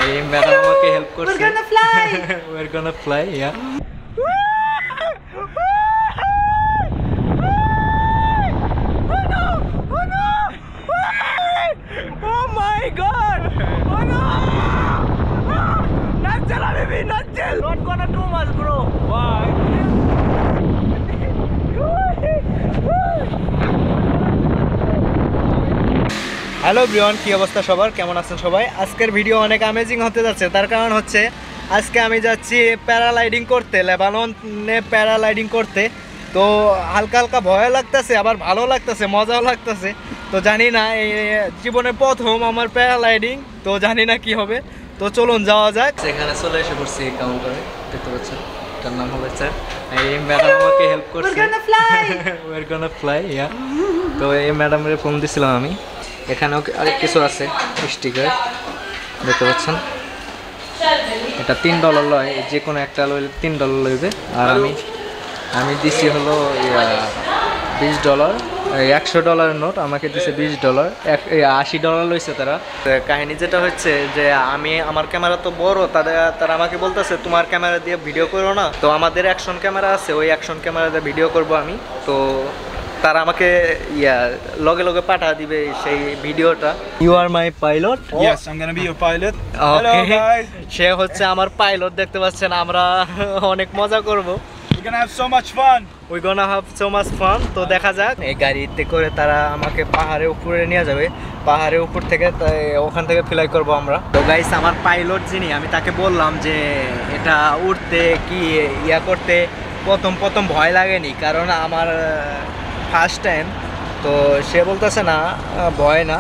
এই ম্যাডাম আমাকে হেল্প করছে। We're gonna fly. We're gonna fly, yeah. Oh my god! Oh no! Najjal, baby, Najjal! Not gonna do much, bro. Why? Hello everyone, কি অবস্থা সবার, কেমন আছেন সবাই? আজকের ভিডিও অনেক অ্যামেজিং হতে যাচ্ছে। তার কারণ হচ্ছে আজকে আমি যাচ্ছি প্যারালাইডিং করতে, লেবাননে প্যারালাইডিং করতে। তো হালকা হালকা ভয় লাগতেছে, আবার ভালো লাগতেছে, মজাও লাগতেছে। তো জানি না, এই জীবনে প্রথম আমার প্যারালাইডিং, তো জানি না কি হবে। তো চলুন যাওয়া যাক। এখানে চলে এসে পড়ছি কাউন্টারে, দেখতে পাচ্ছেন, এটার নাম হলো স্যার। এই ম্যাডাম আমাকে হেল্প করছে। We're gonna fly, yeah. তো এই ম্যাডামের ফোন দিছিলাম আমি। এখানেও আরেক কিছু আছে, স্টিকার দেখতে পাচ্ছেন। এটা $3 লয়, যে কোনো একটা লইলে $3 লইবে। আর আমি দিছি হলো $20, $100 নোট আমাকে দিছে $20, $80 লইছে তারা। কাহিনী যেটা হচ্ছে যে আমার ক্যামেরা তো বড়, তারা আমাকে বলতেছে তোমার ক্যামেরা দিয়ে ভিডিও করো না। তো আমাদের অ্যাকশন ক্যামেরা আছে, ওই অ্যাকশন ক্যামেরা দিয়ে ভিডিও করব আমি। তো তারা আমাকে লগে লগে পাঠা দিবে সেই ভিডিওটা। You are my pilot? Yes, I'm gonna be your pilot. Hello guys. সে হচ্ছে আমার পাইলট, দেখতে পাচ্ছেন। আমরা অনেক মজা করব। We're gonna have so much fun. We're gonna have so much fun. তো দেখা যাক। এই গাড়িতে করে তারা আমাকে পাহাড়ের উপরে নিয়ে যাবে। পাহাড়ের উপর থেকে ওখান থেকে ফ্লাই করব আমরা। তো গাইস, আমার পাইলট যিনি, আমি তাকে বললাম যে এটা উঠতে কি করতে প্রথম ভয় লাগেনি, কারণ আমার ফার্স্ট টাইম। তো সে বলতেছে না, ভয় না,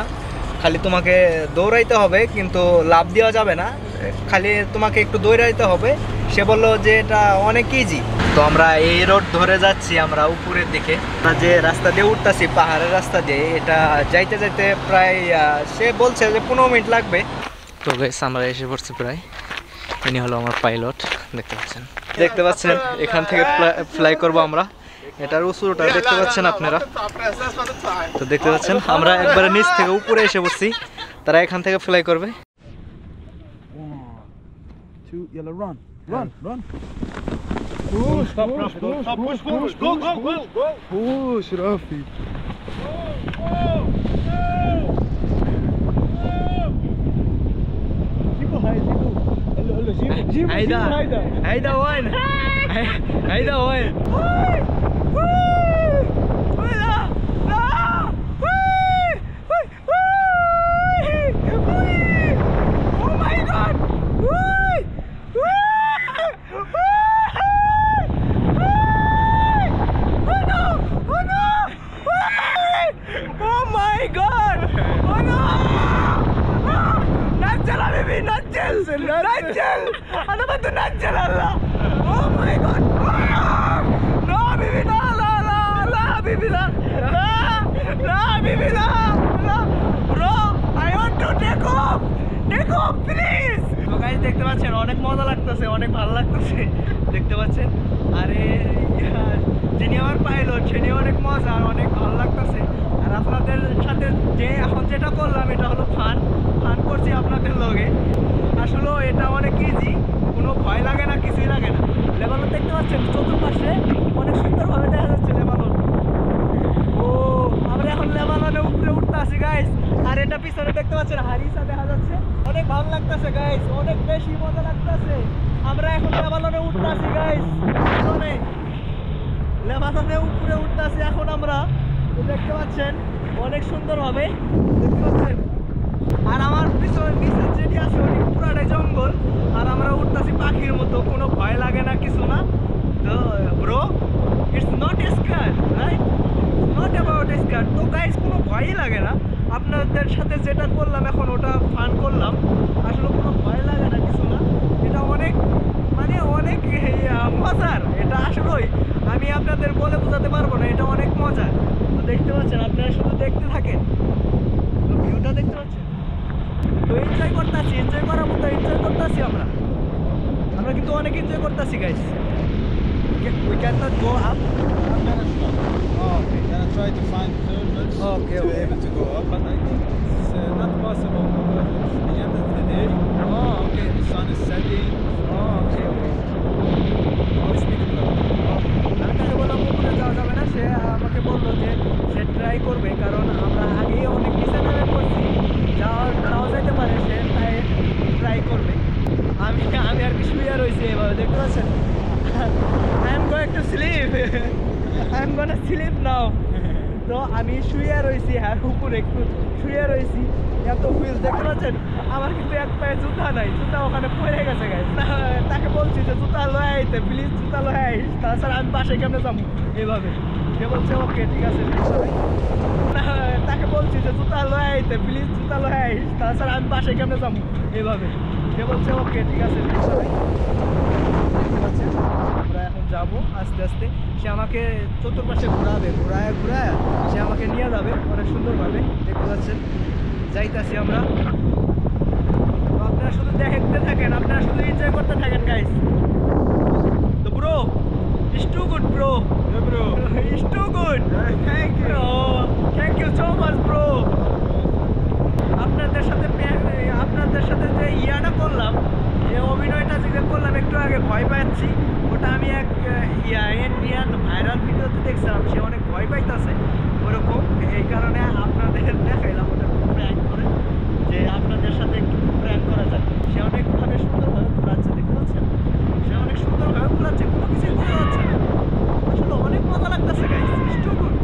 খালি তোমাকে দৌড়াইতে হবে, কিন্তু লাফ দেওয়া যাবে না, খালি তোমাকে একটু দৌড়াইতে হবে। সে বললো যে এটা অনেক ইজি। তো আমরা এই রোড ধরে যাচ্ছি, আমরা উপরের দিকে। আমরা যে রাস্তা দিয়ে উঠতেছি, পাহাড়ের রাস্তা দিয়ে, এটা যাইতে যাইতে প্রায় সে বলছে যে 15 মিনিট লাগবে। তো গাইস, আমরা এসে পড়ছি প্রায়। ইনি হলো আমার পাইলট, দেখতে পাচ্ছেন। এখান থেকে ফ্লাই করব আমরা। এটার উঁচুটা দেখতে পাচ্ছেন আপনারা। তো দেখতে পাচ্ছেন, আমরা একবারে নিচ থেকে উপরে এসে পড়ছি, তারা এখান থেকে ফ্লাই করবে। 1, 2, yellow, run. Push, stop, push, go. Push, Rafi. هيدا وين؟ نجل انا بدي نجل هلا. اوه ماي جاد، لا حبيبي، لا حبيبي، لا حبيبي، لا برو، I want to take off please. তো গাইস, দেখতে পাচ্ছেন অনেক মজা লাগতেছে, অনেক ভালো লাগতেছে, দেখতে পাচ্ছেন। আরে যিনি আমার পাইলট, সে অনেক মজা আর অনেক ভালো লাগতেছে। আর আপনাদের সাথে যে এখন যেটা করলাম, এটা হলো ফান করছি আপনাদের লগে। আসলে এটা অনেক ইজি, কোনো ভয় লাগে না, কিছুই লাগে না। লেবানন দেখতে পাচ্ছেন, চতুর্পাশে অনেক সুন্দরভাবে দেখা যাচ্ছে লেবানন। ও আমরা এখন লেবাননের উপরে উঠতে আসি গাইস। আর এটা পিছনে দেখতে পাচ্ছেন হারিসা দেখা যাচ্ছে। অনেক ভালো লাগতেছে গাইস, অনেক বেশি মজা লাগতেছে। আমরা এখন লেবাননে উঠতে আসি গাইস, লেবাননের উপরে উঠতে আসি এখন আমরা। দেখতে পাচ্ছেন অনেক সুন্দরভাবে, দেখতে পাচ্ছেন। আর আমার পিছনে নিচে যেটি আছে ওটি পুরাটাই জঙ্গল, আর আমরা উঠতেছি পাখির মতো, কোনো ভয় লাগে না, কিছু না। তো bro, it's not scare, right? Not about scare. তো গাইস, কোনো ভয়ই লাগে না। আপনাদের সাথে যেটা করলাম এখন, ওটা ফান করলাম, আসলে কোনো ভয় লাগে না, কিছু না। এটা অনেক অনেক মজার। এটা আসলেই আমি আপনাদের বলে বোঝাতে পারবো না, এটা অনেক মজার। তো দেখতে পাচ্ছেন, আপনারা শুধু দেখতে থাকেন, তো ভিউটা দেখতে পাচ্ছেন। তো এনজয় করতেছি, এনজয় করার মতো এনজয় করতেছি আমরা কিন্তু অনেক এনজয় করতেছি guys. We cannot go up. I'm gonna stop. Okay, gonna try to find turbines Okay, to be able to go up, but I think it's not possible because it's the end of the day. Oh, the settings. Okay okay Always speed it up. আমি তাকে বললাম উপরে যাওয়া যাবে না, সে আমাকে বললো যে সে ট্রাই করবে, কারণ আমরা আগেই অনেক নিচে নেমে পড়ছি, যাওয়া যাইতে পারে, সে তাই ট্রাই করবে। আমি আর কি শুয়ে রয়েছি এভাবে, দেখতে পাচ্ছেন। I am going to sleep, I am gonna sleep now. তো আমি শুয়ে রয়েছি, হ্যাঁ উপরে একটু শুয়ে রয়েছি, এত ফিল দেখতে পাচ্ছেন। আমার কিন্তু এক পায়ে জুতা নাই, জুতা ওখানে পড়ে গেছে গাইস। তাকে বলছি যে জুতা লয়ে আইতে, প্লিজ জুতা লয়ে আইস, তাছাড়া আমি বাসায় কেমনে যাবো এইভাবে। সে বলছে ওকে ঠিক আছে সমস্যা নাই। তাকে বলছি যে জুতা লয়ে আইতে, প্লিজ জুতা লয়ে আইস, তাছাড়া আমি বাসায় কেমনে যাবো এইভাবে। সে বলছে ওকে ঠিক আছে সমস্যা নাই। দেখতে পাচ্ছেন আমরা এখন যাবো আস্তে আস্তে। সে আমাকে চতুর্পাশে ঘোরাবে, ঘুরায় সে আমাকে নিয়ে যাবে অনেক সুন্দরভাবে, দেখতে পাচ্ছেন। যাইতাছি আমরা, তো আপনারা শুধু দেখতে থাকেন, আপনারা শুধু এনজয় করতে থাকেন গাইস। তো bro, it's too good bro, Yeah, bro. It's too good, Thank you. Thank you so much bro. আপনাদের সাথে যে ইয়াটা করলাম, যে অভিনয়টা যে করলাম একটু আগে, ভয় পাচ্ছি, ওটা আমি এক ইন্ডিয়ান ভাইরাল ভিডিওতে দেখছিলাম, সে অনেক ভয় পাইতেছে ওরকম, এই কারণে আপনাদের দেখাইলাম ওটা প্র্যাঙ্ক করে, যে আপনাদের সাথে একটু প্র্যাঙ্ক করা যায়। সে অনেকভাবে সুন্দরভাবে ঘোরাচ্ছে, দেখতে পাচ্ছেন, সে অনেক সুন্দরভাবে ঘোরাচ্ছে, কোনো কিছুই বোঝা যাচ্ছে না। আসলে অনেক মজা লাগতেছে গাইস, ইটস টু গুড,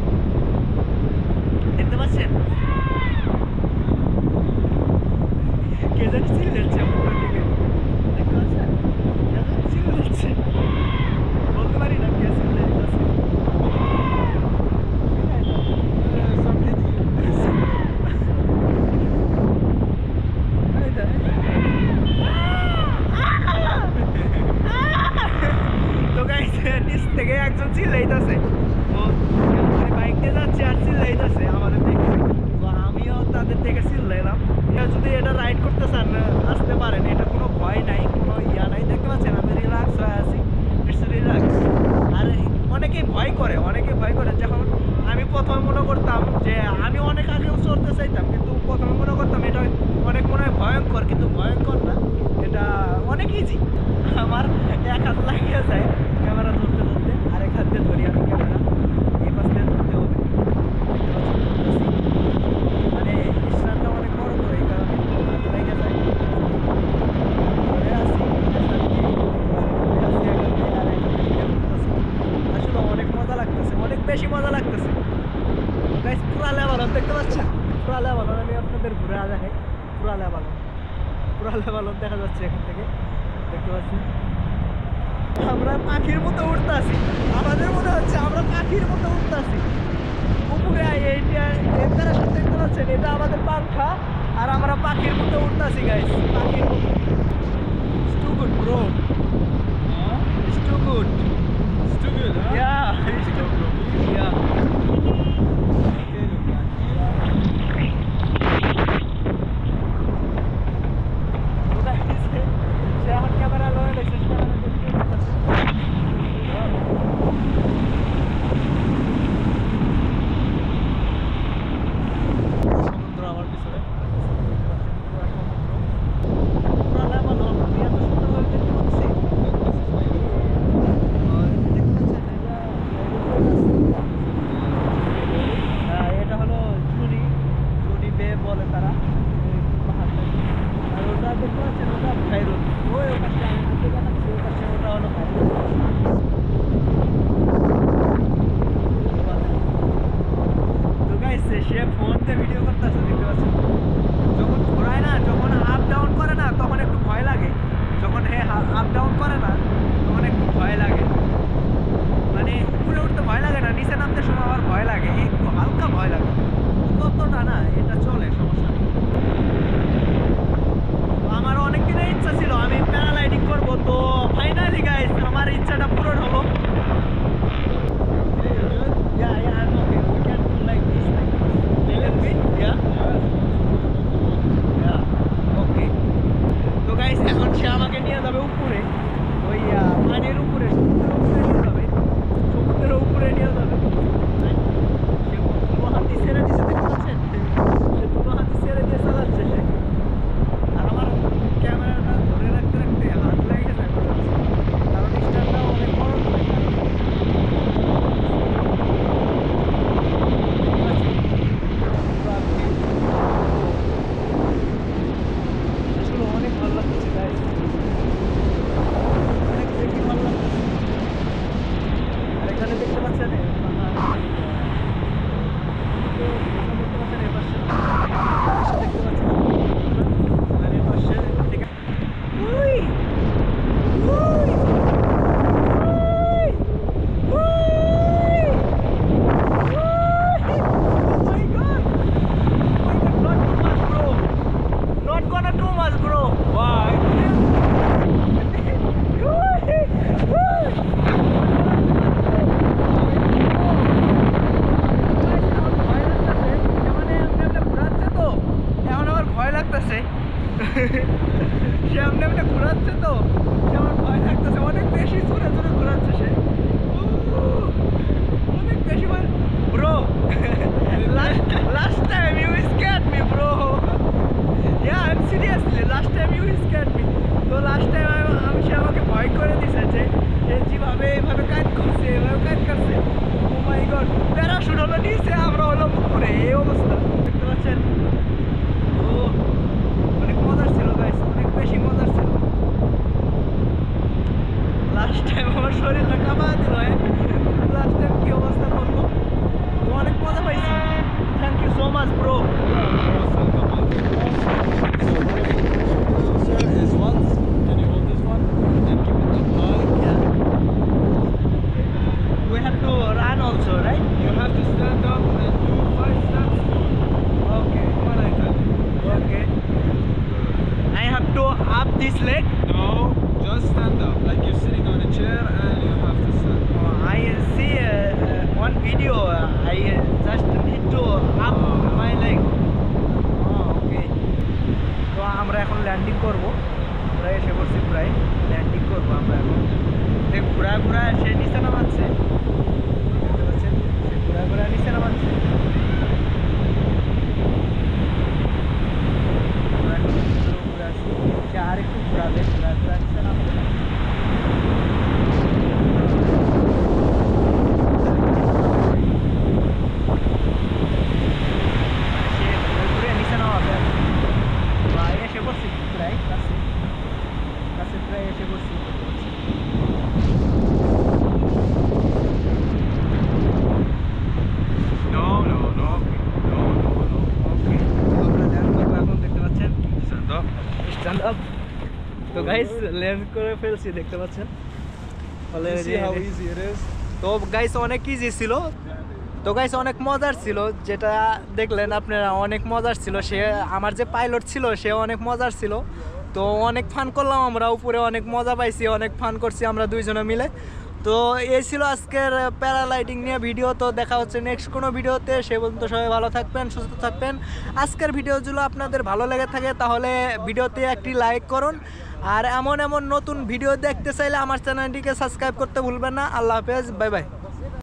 দেখতে পাচ্ছেন। কে জানি চিল্লাচ্ছে উপর থেকে, দেখতে পাচ্ছেন, কে জানি চিল্লাচ্ছে, বলতে পারি না কে চিল্লাচ্ছে। Some idiot. তো গাইস নিচ থেকে একজন চিল্লাইতেছে, ও মানে বাইক দিয়ে যাচ্ছে আর চিল্লাইতেছে আমাদের দেখে, তো আমিও তাদের দেখে চিল্লাইলাম। যদি এটা রাইড করতে চান আসতে পারেন, এটা কোনো ভয় নাই, কোনো ইয়া নাই, দেখতে পাচ্ছেন আমি রিল্যাক্স হয়ে আছি, ইটস রিল্যাক্স। আর অনেকেই ভয় করে, যখন আমি প্রথমে মনে করতাম যে আমি অনেক আগেও চড়তে চাইতাম, কিন্তু প্রথমে মনে করতাম এটা অনেক মনে হয় ভয়ঙ্কর, কিন্তু ভয়ঙ্কর না, এটা অনেক ইজি। আমার এক হাত লাগিয়ে যায় ক্যামেরা ধরতে আর এক হাত দিয়ে ধরি আমি ক্যামেরা, এই পাশ দিয়ে ধরতে হবে, দেখতে পাচ্ছেন ধরতেছি। মানে স্ট্যান্ডটা অনেক বড় তো এই কারণে হাত লেগে যায়। ধরে আছি আসলে অনেক মজা লাগতেছে, অনেক বেশি মজা লাগতেছে গাইস। পুরা লেবানন দেখতে পাচ্ছেন, পুরা লেবানন আমি আপনাদের ঘুরে দেখাই, পুরা লেবানন দেখা যাচ্ছে এখান থেকে, দেখতে পাচ্ছি। আমরা পাখির মতো উঠতেছি, আমাদের মনে হচ্ছে আমরা পাখির মতো উঠতেছি উপরে। এইটা দেখতে পাচ্ছেন, এটা আমাদের পাংখা, আর আমরা পাখির মতো উঠতেছি গাইস, পাখির মতো। It's too good bro, Huh? it's too good, It's too good, huh? yeah, it's too good, yeah. Okay, look, সে এখন ক্যামেরা লয়ে লেগেছে, সমুদ্র আমার পিছনে, পুরো সমুদ্র। এমনি এমনি ঘোরাচ্ছে তো সে আমার ভয় লাগতেছে, অনেক বেশি জোরে জোরে ঘোরাচ্ছে সে, অনেক বেশি bro. last time you scared me bro. Yeah, I'm seriously last time you scared me. তো লাস্ট টাইম আমি সে আমাকে ভয় করে দিছে যে যেভাবে এইভাবে কাজ করছে, এইভাবে কাজ করছে। ও মাই গড, প্যারাশুট হলো নিচে, আমরা হলো উপরে, এই অবস্থা দেখতে পাচ্ছেন। ও অনেক মজার ছিল গাইস, অনেক বেশি মজার ছিল। লাস্ট টাইম আমার শরীরটা কাঁপা দিল, লাস্ট টাইম কি অবস্থা করলো। তো অনেক মজা পাইছি। Thank you so much bro. Is once. Can you hold this one and keep it up high? We have to run also, right? You have to stand up and do 5 steps forward. Okay. One at a time. Okay. I have to up this leg. No, just stand up like you're sitting on a chair and you have to stand. I see one video. I just need to up my leg. Okay. তো আমরা এখন landing করব, আমরা এসে পড়ছি প্রায়, landing করবো আমরা এখন। ঘোরা ঘোরা সে নিচে নামাচ্ছে, দেখতে পাচ্ছেন সে ঘোরা ঘোরা নিচে নামাচ্ছে। আমরা এখন ঘুরে আসছি, সে আর একটু ঘোরাবে, ঘোরা ঘোরা নিচে নামবে। সে ঘুরে ঘুরে নিচে নামাবে আর কি। বা এসে পড়ছি প্রায় কাছে, কাছে প্রায় এসে পড়ছি, দেখতে পাচ্ছি। No, no, no. No, no, no. ওকে, আমরা ল্যান্ড করবো এখন, দেখতে পাচ্ছেন। Stand up. Stand up. তো গাইস ল্যান্ড করে ফেলছি, দেখতে পাচ্ছেন। You see how easy it is? তো গাইস অনেক ইজি ছিল, তো গাইস অনেক মজার ছিল, যেটা দেখলেন আপনারা, অনেক মজার ছিল। সে আমার যে পাইলট ছিল সে অনেক মজার ছিল। তো অনেক ফান করলাম আমরা, উপরে অনেক মজা পাইছি, অনেক ফান করছি আমরা দুইজনে মিলে। তো এই ছিল আজকের প্যারালাইডিং নিয়ে ভিডিও। তো দেখা হচ্ছে নেক্সট কোনো ভিডিওতে, সে পর্যন্ত সবাই ভালো থাকবেন, সুস্থ থাকবেন। আজকের ভিডিওগুলো আপনাদের ভালো লেগে থাকে তাহলে ভিডিওতে একটি লাইক করুন, আর এমন এমন নতুন ভিডিও দেখতে চাইলে আমার চ্যানেলটিকে সাবস্ক্রাইব করতে ভুলবেন না। আল্লাহ হাফেজ, বাই বাই।